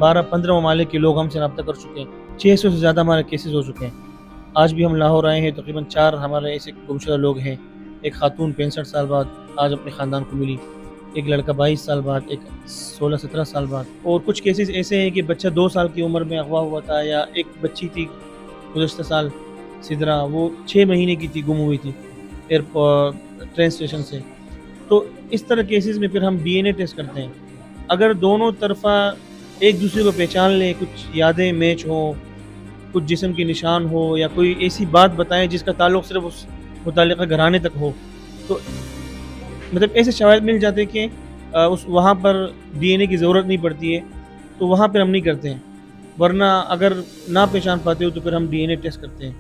12-15 ممالک کے لوگ ہم سے رابطہ کر چکے ہیں. 600 سے زیادہ ہمارے کیسز ہو چکے ہیں. آج بھی ہم لاہور آئے ہیں. تقریباً 4 ہمارے ایسے گمشدہ لوگ ہیں. ایک خاتون 65 سال بعد آج اپنے خاندان کو ملی, ایک لڑکا 22 سال بعد, ایک 16-17 سال بعد, اور کچھ کیسز ایسے ہیں کہ بچہ 2 سال کی عمر میں اغوا ہوا تھا, یا ایک بچی تھی گزشتہ سال سدرا, وہ 6 مہینے کی تھی, گم ہوئی تھی ٹرین اسٹیشن سے. تو اس طرح کیسز میں پھر ہم ڈی این اے ٹیسٹ کرتے ہیں. اگر دونوں طرفہ ایک دوسرے کو پہچان لیں, کچھ یادیں میچ ہوں, کچھ جسم کے نشان ہو, یا کوئی ایسی بات بتائیں جس کا تعلق صرف اس متعلقہ گھرانے تک ہو, تو مطلب ایسے شواہد مل جاتے کہ اس وہاں پر ڈی این اے کی ضرورت نہیں پڑتی ہے, تو وہاں پہ ہم نہیں کرتے ہیں. ورنہ اگر نہ پہچان پاتے ہو تو پھر ہم ڈی این اے ٹیسٹ کرتے ہیں.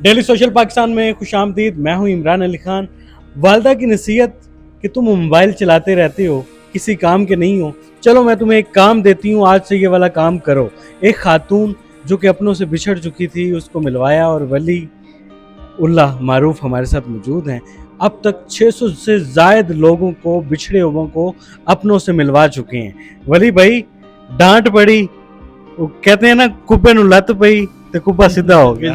ڈیلی سوشل پاکستان میں خوش آمدید. میں ہوں عمران علی خان. والدہ کی نصیحت کہ تم موبائل چلاتے رہتے ہو, کسی کام کے نہیں ہو, چلو میں تمہیں ایک کام دیتی ہوں, آج سے یہ والا کام کرو. ایک خاتون جو کہ اپنوں سے بچھڑ چکی تھی, اس کو ملوایا, اور ولی اللہ معروف ہمارے ساتھ موجود ہیں. اب تک 600 سے زائد لوگوں کو, بچھڑے ہوئوں کو اپنوں سے ملوا چکے ہیں. ولی بھائی ڈانٹ پڑی, وہ کہتے ہیں نا کبے نو لت پئی تو کبا سیدھا ہو گیا.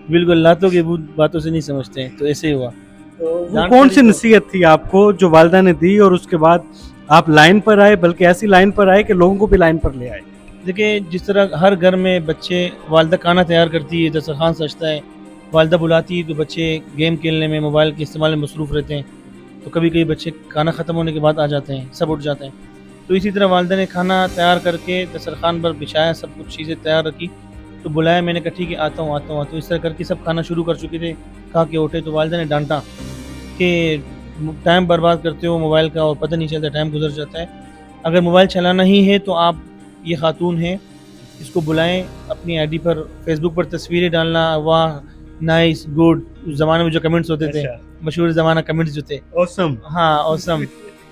بالکل لاتوں کے باتوں سے نہیں سمجھتے ہیں, تو ایسے ہی ہوا. وہ کون سی نصیحت تھی آپ کو جو والدہ نے دی, اور اس کے بعد آپ لائن پر آئے, بلکہ ایسی لائن پر آئے کہ لوگوں کو بھی لائن پر لے آئے؟ دیکھیں, جس طرح ہر گھر میں بچے, والدہ کھانا تیار کرتی ہے, دسترخوان سجتا ہے, والدہ بلاتی ہے تو بچے گیم کھیلنے میں, موبائل کے استعمال میں مصروف رہتے ہیں, تو کبھی کبھی بچے کھانا ختم ہونے کے بعد آ جاتے ہیں, سب اٹھ جاتے ہیں. تو اسی طرح والدہ نے کھانا تیار کر کے دسترخوان پر بچھایا, سب کچھ چیزیں تیار رکھی, تو بلایا, میں نے کہا ٹھیک ہے آتا ہوں. اس طرح کر کے سب کھانا شروع کر چکے تھے, کھا کے اٹھے, تو والدہ نے ڈانٹا کہ ٹائم برباد کرتے ہو موبائل کا, اور پتہ نہیں چلتا, ٹائم گزر جاتا ہے. اگر موبائل چلانا ہی ہے تو آپ, یہ خاتون ہیں, اس کو بلائیں, اپنی آئی ڈی پر, فیس بک پر تصویریں ڈالنا, واہ نائس گڈ, اس زمانے میں جو کمنٹس ہوتے تھے, مشہور زمانہ کمنٹس جو تھے, اوسم, ہاں اوسم,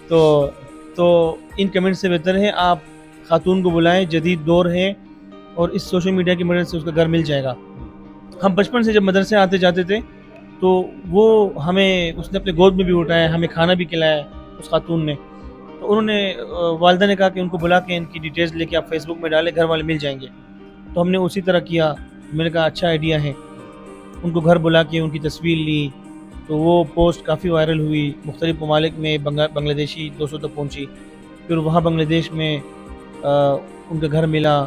تو ان کمنٹ سے بہتر ہے آپ خاتون کو بلائیں. جدید دور ہے, اور اس سوشل میڈیا کی مدد سے اس کا گھر مل جائے گا. ہم بچپن سے جب مدرسے آتے جاتے تھے تو وہ ہمیں, اس نے اپنے گود میں بھی اٹھایا, ہمیں کھانا بھی کھلایا اس خاتون نے. تو انہوں نے, والدہ نے کہا کہ ان کو بلا کے ان کی ڈیٹیلز لے کے آپ فیس بک میں ڈالیں, گھر والے مل جائیں گے. تو ہم نے اسی طرح کیا. میں نے کہا اچھا آئیڈیا ہے. ان کو گھر بلا کے ان کی تصویر لی, تو وہ پوسٹ کافی وائرل ہوئی, مختلف ممالک میں بنگلہ دیشی 200 تک پہنچی. پھر وہاں بنگلہ دیش میں ان کا گھر ملا.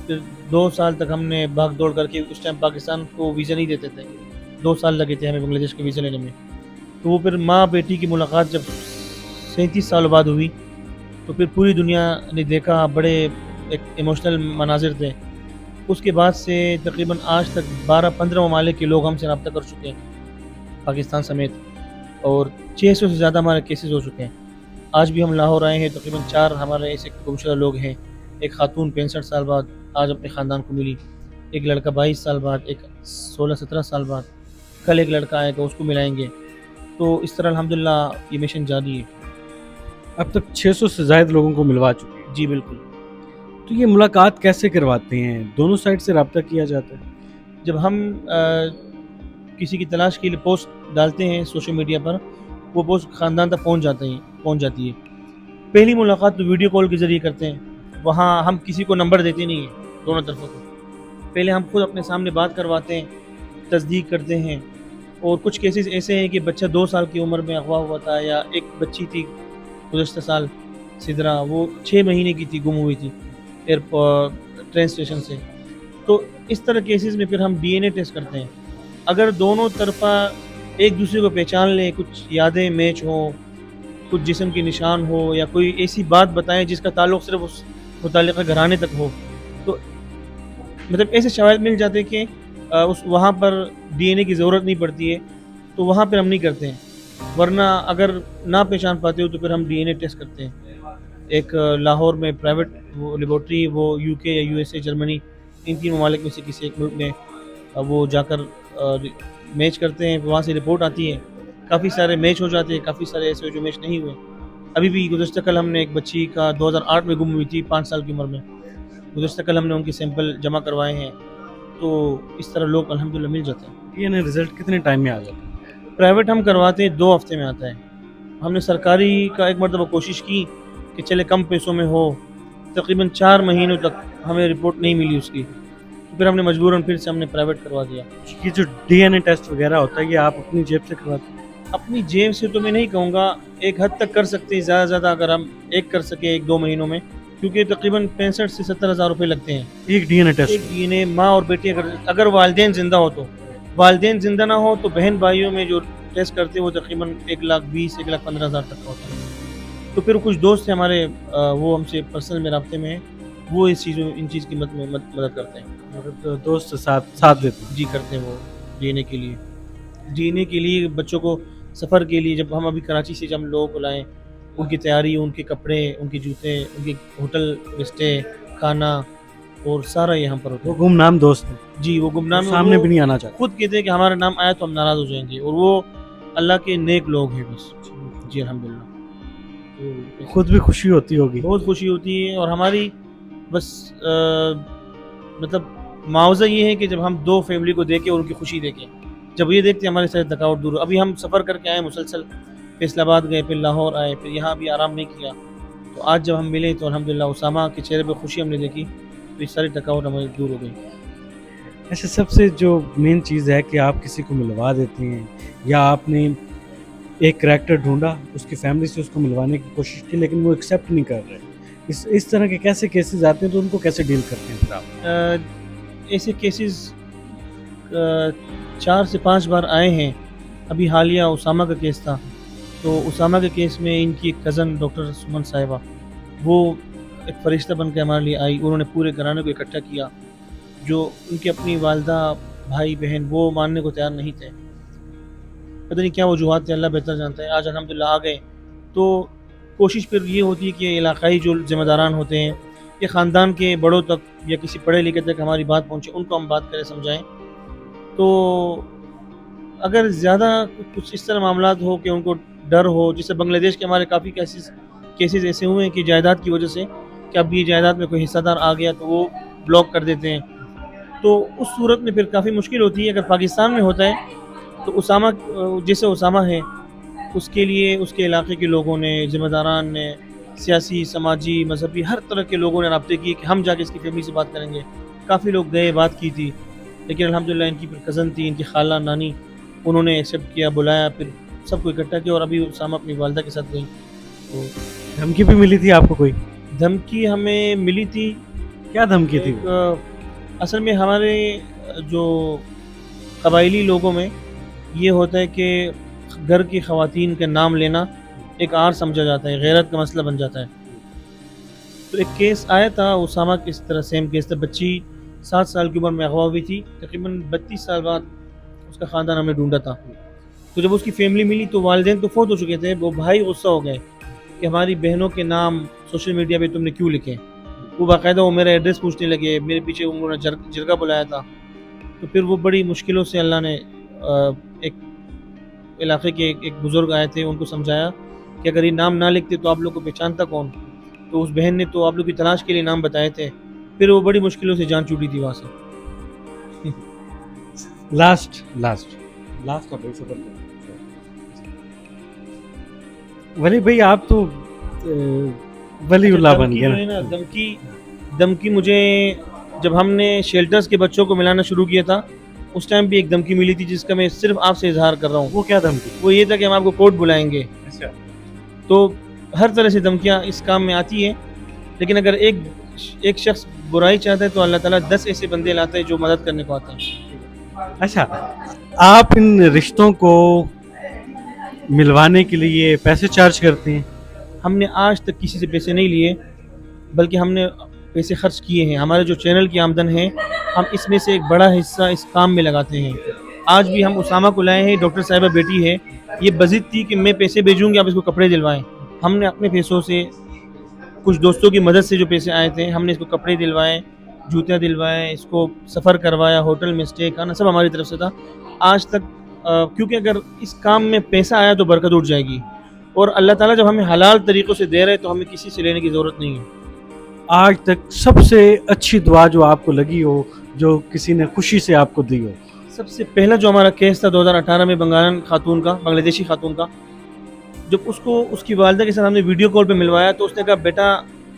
پھر 2 سال تک ہم نے بھاگ دوڑ کر کے, اس ٹائم پاکستان کو ویزا نہیں دیتے تھے, 2 سال لگے تھے ہمیں بنگلہ دیش کا ویزا لینے میں. تو وہ پھر ماں بیٹی کی ملاقات جب 37 سال بعد ہوئی, تو پھر پوری دنیا نے دیکھا, بڑے ایک ایموشنل مناظر تھے. اس کے بعد سے تقریباً آج تک 12-15 ممالک کے لوگ ہم سے رابطہ کر چکے ہیں, پاکستان سمیت, اور 600 سے زیادہ ہمارے کیسز ہو چکے ہیں. آج بھی ہم لاہور آئے ہیں. تقریباً 4 ہمارے ایسے گمشدہ لوگ ہیں. ایک خاتون 65 سال بعد آج اپنے خاندان کو ملی, ایک لڑکا 22 سال بعد, ایک 16-17 سال بعد, کل ایک لڑکا آئے گا, اس کو ملائیں گے. تو اس طرح الحمدللہ یہ مشن جاری ہے. اب تک 600 سے زائد لوگوں کو ملوا چکے ہیں. جی بالکل. تو یہ ملاقات کیسے کرواتے ہیں؟ دونوں سائڈ سے رابطہ کیا جاتا ہے؟ جب ہم کسی کی تلاش کے لیے پوسٹ ڈالتے ہیں سوشل میڈیا پر, وہ پوسٹ خاندان تک پہنچ جاتی ہے. پہلی ملاقات تو ویڈیو کال کے ذریعے کرتے ہیں. وہاں ہم کسی کو نمبر دیتے نہیں ہیں دونوں طرفوں کو. پہلے ہم خود اپنے سامنے بات کرواتے ہیں, تصدیق کرتے ہیں. اور کچھ کیسز ایسے ہیں کہ بچہ 2 سال کی عمر میں اغوا ہوا تھا, یا ایک بچی تھی گزشتہ سال سدرا, وہ 6 مہینے کی تھی, گم ہوئی تھی ٹرین اسٹیشن سے. تو اس طرح کیسز میں پھر ہم ڈی این اے ٹیسٹ کرتے ہیں. اگر دونوں طرفہ ایک دوسرے کو پہچان لیں, کچھ یادیں میچ ہوں, کچھ جسم کے نشان ہو, یا کوئی ایسی بات بتائیں جس کا تعلق صرف اس متعلقہ گھرانے تک ہو, تو مطلب ایسے شواہد مل جاتے کہ اس وہاں پر ڈی این اے کی ضرورت نہیں پڑتی ہے, تو وہاں پہ ہم نہیں کرتے ہیں. ورنہ اگر نہ پہچان پاتے ہو تو پھر ہم ڈی این اے ٹیسٹ کرتے ہیں. ایک لاہور میں پرائیویٹ لیبارٹری, وہ یو کے یا یو ایس اے, جرمنی, ان 3 ممالک میں سے کسی ایک ملک میں وہ جا کر میچ کرتے ہیں. وہاں سے رپورٹ آتی ہے, کافی سارے میچ ہو جاتے ہیں, کافی سارے ایسے جو میچ نہیں ہوئے. ابھی بھی گزشتہ کل ہم نے ایک بچی کا 2008 میں گم ہوئی تھی, 5 سال کی عمر میں, گزشتہ کل ہم نے ان کے سیمپل جمع کروائے ہیں. تو اس طرح لوگ الحمدللہ مل جاتے ہیں. یہ رزلٹ کتنے ٹائم میں آ جاتا ہے؟ پرائیویٹ ہم کرواتے ہیں 2 ہفتے میں آتا ہے. ہم نے سرکاری کا ایک مرتبہ کوشش کی کہ چلے کم پیسوں میں ہو, تقریباً 4 مہینوں تک ہمیں رپورٹ نہیں ملی اس کی، تو پھر ہم نے مجبوراً پھر سے ہم نے پرائیویٹ کروا دیا. یہ جو ڈی این اے ٹیسٹ وغیرہ ہوتا ہے یہ آپ اپنی جیب سے کرواتے ہیں؟ اپنی جیب سے تو میں نہیں کہوں گا، ایک حد تک کر سکتے ہیں، زیادہ سے زیادہ اگر ہم ایک کر سکیں 1-2 مہینوں میں، کیونکہ تقریباً 65 سے 70 ہزار روپے لگتے ہیں ایک ڈی این اے ایک ٹیسٹ؟ ڈی این اے. ماں اور بیٹی اگر والدین زندہ ہو تو، والدین زندہ نہ ہو تو بہن بھائیوں میں جو ٹیسٹ کرتے ہیں وہ تقریباً 1,20,000 1,15,000 تک کا ہوتا ہے. تو پھر کچھ دوست ہیں ہمارے وہ ہم سے پرسنل میں رابطے میں ہیں، وہ ان چیز کی مدد کرتے ہیں. مطلب دوست ساتھ دیتے ہیں؟ جی کرتے ہیں وہ ڈی این اے کے لیے. ڈی این اے کے لیے بچوں کو سفر کے لیے جب ہم ابھی کراچی سے جب ہم لوگوں کو لائیں، ان کی تیاری، ان کے کپڑے، ان کے جوتے، ان کے ہوٹل اسٹے، کھانا اور سارا یہاں پر ہوتا وہ ہے. گمنام دوست ہیں، جی وہ گمنام ہیں، سامنے وہ بھی نہیں آنا چاہتے. خود کہتے ہیں کہ ہمارا نام آیا تو ہم ناراض ہو جائیں گے، اور وہ اللہ کے نیک لوگ ہیں بس. جی الحمدللہ. خود بھی خوشی ہوتی ہوگی. بہت خوشی ہوتی ہے، اور ہماری بس مطلب معاوضہ یہ ہے کہ جب ہم 2 فیملی کو دیکھیں اور ان کی خوشی دیکھیں، جب یہ دیکھتے ہیں ہمارے سارے تھکاوٹ دور ہو. ابھی ہم سفر کر کے آئے مسلسل، فیصل آباد گئے، پھر لاہور آئے، پھر یہاں بھی آرام نہیں کیا، تو آج جب ہم ملے تو الحمدللہ اسامہ کے چہرے پہ خوشی ہم نے دیکھی، تو یہ ساری تھکاوٹ ہماری دور ہو گئی. ایسے سب سے جو مین چیز ہے کہ آپ کسی کو ملوا دیتے ہیں، یا آپ نے ایک کریکٹر ڈھونڈا، اس کی فیملی سے اس کو ملوانے کی کوشش کی لیکن وہ ایکسیپٹ نہیں کر رہے، اس طرح کے کیسے کیسز آتے ہیں تو ان کو کیسے ڈیل کرتے ہیں پھر آپ؟ ایسے کیسز 4 سے 5 بار آئے ہیں. ابھی حالیہ اسامہ کا کیس تھا، تو اسامہ کے کیس میں ان کی ایک کزن ڈاکٹر سمن صاحبہ، وہ ایک فرشتہ بن کے ہمارے لیے آئی. انہوں نے پورے گھرانے کو اکٹھا کیا، جو ان کی اپنی والدہ، بھائی بہن وہ ماننے کو تیار نہیں تھے. پتہ نہیں کیا وجوہات تھے، اللہ بہتر جانتا ہے. آج الحمدللہ آ گئے. تو کوشش پھر یہ ہوتی ہے کہ علاقائی جو ذمہ داران ہوتے ہیں یا خاندان کے بڑوں تک یا کسی پڑھے لکھے تک ہماری بات پہنچے، ان کو ہم بات کریں، سمجھائیں. تو اگر زیادہ کچھ اس طرح معاملات ہو کہ ان کو ڈر ہو، جیسے بنگلہ دیش کے ہمارے کافی کیسز ایسے ہوئے ہیں کہ جائیداد کی وجہ سے کہ اب یہ جائیداد میں کوئی حصہ دار آ گیا تو وہ بلاک کر دیتے ہیں. تو اس صورت میں پھر کافی مشکل ہوتی ہے. اگر پاکستان میں ہوتا ہے تو اسامہ جیسے اسامہ ہے، اس کے لیے اس کے علاقے کے لوگوں نے، ذمہ داران نے، سیاسی، سماجی، مذہبی، ہر طرح کے لوگوں نے رابطے کیے کہ ہم جا کے اس کی فیملی سے بات کریں گے. کافی لوگ گئے، بات کی تھی، لیکن الحمدللہ ان کی پھر کزن تھی، ان کی خالہ، نانی، انہوں نے ایکسیپٹ کیا، بلایا، پھر سب کو اکٹھا کیا، اور ابھی اسامہ اپنی والدہ کے ساتھ گئی. تو دھمکی بھی ملی تھی آپ کو کوئی؟ دھمکی ہمیں ملی تھی. کیا دھمکی تھی؟ اصل میں ہمارے جو قبائلی لوگوں میں یہ ہوتا ہے کہ گھر کی خواتین کا نام لینا ایک عار سمجھا جاتا ہے، غیرت کا مسئلہ بن جاتا ہے. تو ایک کیس آیا تھا اسامہ کی، اس طرح سیم کیس تھا. بچی 7 سال کی عمر میں اغوا ہوئی تھی. تقریباً 32 سال بعد اس کا خاندان ہم نے ڈھونڈا تھا. تو جب اس کی فیملی ملی تو والدین تو فوت ہو چکے تھے، وہ بھائی غصہ ہو گئے کہ ہماری بہنوں کے نام سوشل میڈیا پہ تم نے کیوں لکھے. وہ باقاعدہ وہ میرا ایڈریس پوچھنے لگے، میرے پیچھے انہوں نے جرگہ بلایا تھا. تو پھر وہ بڑی مشکلوں سے اللہ نے ایک علاقے کے ایک بزرگ آئے تھے، ان کو سمجھایا کہ اگر یہ نام نہ لکھتے تو آپ لوگ کو پہچانتا کون. تو اس بہن نے تو آپ لوگ کی تلاش کے لیے نام بتائے تھے. پھر وہ بڑی مشکلوں سے جان چھوٹی تھی وہاں سے. لاسٹ ولی بھائی آپ تو ولی اللہ بن گئے نا. دھمکی مجھے جب ہم نے شیلٹرز کے بچوں کو ملانا شروع کیا تھا اس ٹائم بھی ایک دھمکی ملی تھی، جس کا میں صرف آپ سے اظہار کر رہا ہوں. وہ کیا دھمکی؟ وہ یہ تھا کہ ہم آپ کو کورٹ بلائیں گے. اچھا. تو ہر طرح سے دھمکیاں اس کام میں آتی ہیں، لیکن اگر ایک شخص برائی چاہتا ہے تو اللہ تعالیٰ 10 ایسے بندے لاتا ہے جو مدد کرنے کو آتے ہیں. اچھا، آپ ان رشتوں کو ملوانے کے لیے پیسے چارج کرتے ہیں؟ ہم نے آج تک کسی سے پیسے نہیں لیے، بلکہ ہم نے پیسے خرچ کیے ہیں. ہمارے جو چینل کی آمدن ہے ہم اس میں سے ایک بڑا حصہ اس کام میں لگاتے ہیں. آج بھی ہم اسامہ کو لائے ہیں، ڈاکٹر صاحبہ بیٹی ہے، یہ بضد تھی کہ میں پیسے بھیجوں گی آپ اس کو کپڑے دلوائیں. ہم نے اپنے پیسوں سے، کچھ دوستوں کی مدد سے جو پیسے آئے تھے، ہم نے اس کو کپڑے دلوائے، جوتے دلوائے، اس کو سفر کروایا، ہوٹل میں اسٹے، کھانا سب ہماری طرف سے تھا آج تک. کیونکہ اگر اس کام میں پیسہ آیا تو برکت اٹھ جائے گی، اور اللہ تعالیٰ جب ہمیں حلال طریقوں سے دے رہے تو ہمیں کسی سے لینے کی ضرورت نہیں ہے. آج تک سب سے اچھی دعا جو آپ کو لگی ہو، جو کسی نے خوشی سے آپ کو دی ہو؟ سب سے پہلا جو ہمارا کیس تھا 2018 میں بنگلہ دیشی خاتون کا، جب اس کو اس کی والدہ کے ساتھ ہم نے ویڈیو کال پہ ملوایا تو اس نے کہا بیٹا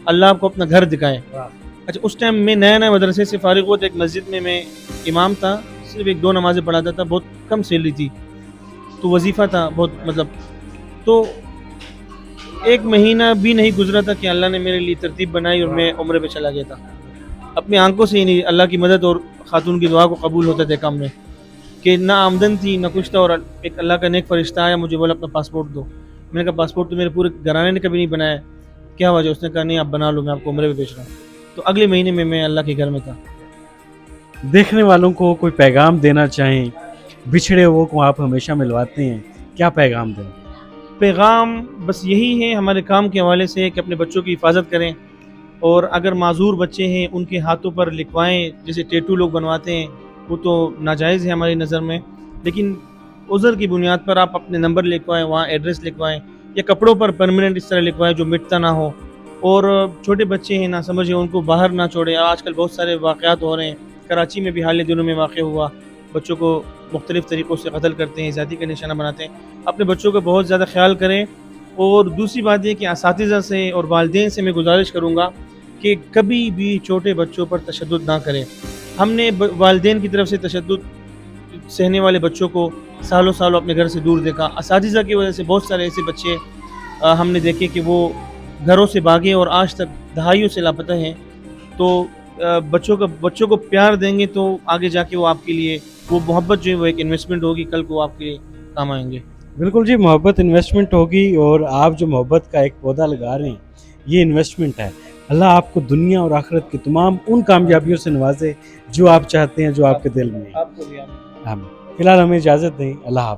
اللہ آپ کو اپنا گھر دکھائے. اچھا اس ٹائم میں نیا مدرسے سے فارغ ہوا تو ایک مسجد میں امام تھا, صرف 1-2 نمازیں پڑھاتا تھا, بہت کم سیلری تھی, تو وظیفہ تھا بہت مطلب. تو 1 مہینہ بھی نہیں گزرا تھا کہ اللہ نے میرے لیے ترتیب بنائی اور میں عمرے پہ چلا گیا تھا. اپنی آنکھوں سے ہی نہیں, اللہ کی مدد اور خاتون کی دعا کو قبول ہوتا تھا کام میں, کہ نہ آمدن تھی نہ کچھ تھا, اور ایک اللہ کا نیک فرشتہ آیا مجھے بولا اپنا پاسپورٹ دو. میں نے کہا پاسپورٹ تو میرے پورے گھرانے نے کبھی نہیں بنایا, کیا وجہ؟ اس نے کہا نہیں آپ بنا لو, میں آپ کو عمرے پہ بھیج رہا ہوں. تو اگلے مہینے میں اللہ کے گھر میں تھا. دیکھنے والوں کو کوئی پیغام دینا چاہیں, بچھڑے ہوئے کو آپ ہمیشہ ملواتے ہیں, کیا پیغام دیں؟ پیغام بس یہی ہے ہمارے کام کے حوالے سے کہ اپنے بچوں کی حفاظت کریں, اور اگر معذور بچے ہیں ان کے ہاتھوں پر لکھوائیں, جیسے ٹیٹو لوگ بنواتے ہیں وہ تو ناجائز ہے ہماری نظر میں, لیکن عذر کی بنیاد پر آپ اپنے نمبر لکھوائیں, وہاں ایڈریس لکھوائیں, یا کپڑوں پر پرماننٹ اس طرح لکھوائیں جو مٹتا نہ ہو. اور چھوٹے بچے ہیں نہ سمجھیں, ان کو باہر نہ چھوڑیں. آج کل بہت سارے واقعات ہو رہے ہیں, کراچی میں بھی حال دنوں میں واقع ہوا, بچوں کو مختلف طریقوں سے قتل کرتے ہیں, ذاتی کا نشانہ بناتے ہیں. اپنے بچوں کا بہت زیادہ خیال کریں. اور دوسری بات یہ کہ اساتذہ سے اور والدین سے میں گزارش کروں گا کہ کبھی بھی چھوٹے بچوں پر تشدد نہ کریں. ہم نے والدین کی طرف سے تشدد سہنے والے بچوں کو سالوں اپنے گھر سے دور دیکھا. اساتذہ کی وجہ سے بہت سارے ایسے بچے ہم نے دیکھے کہ وہ گھروں سے بھاگے اور آج تک دہائیوں سے لاپتہ ہیں. تو بچوں کو پیار دیں گے تو آگے جا کے وہ آپ کے لیے وہ محبت جو ہے وہ ایک انویسٹمنٹ ہوگی, کل کو آپ کے لیے کام آئیں گے. بالکل جی, محبت انویسٹمنٹ ہوگی, اور آپ جو محبت کا ایک پودا لگا رہے ہیں یہ انویسٹمنٹ ہے. اللہ آپ کو دنیا اور آخرت کی تمام ان کامیابیوں سے نوازے جو آپ چاہتے ہیں, جو آپ کے دل میں ہیں. آپ کو بھی آمین. فی الحال ہمیں اجازت دیں, اللہ حافظ.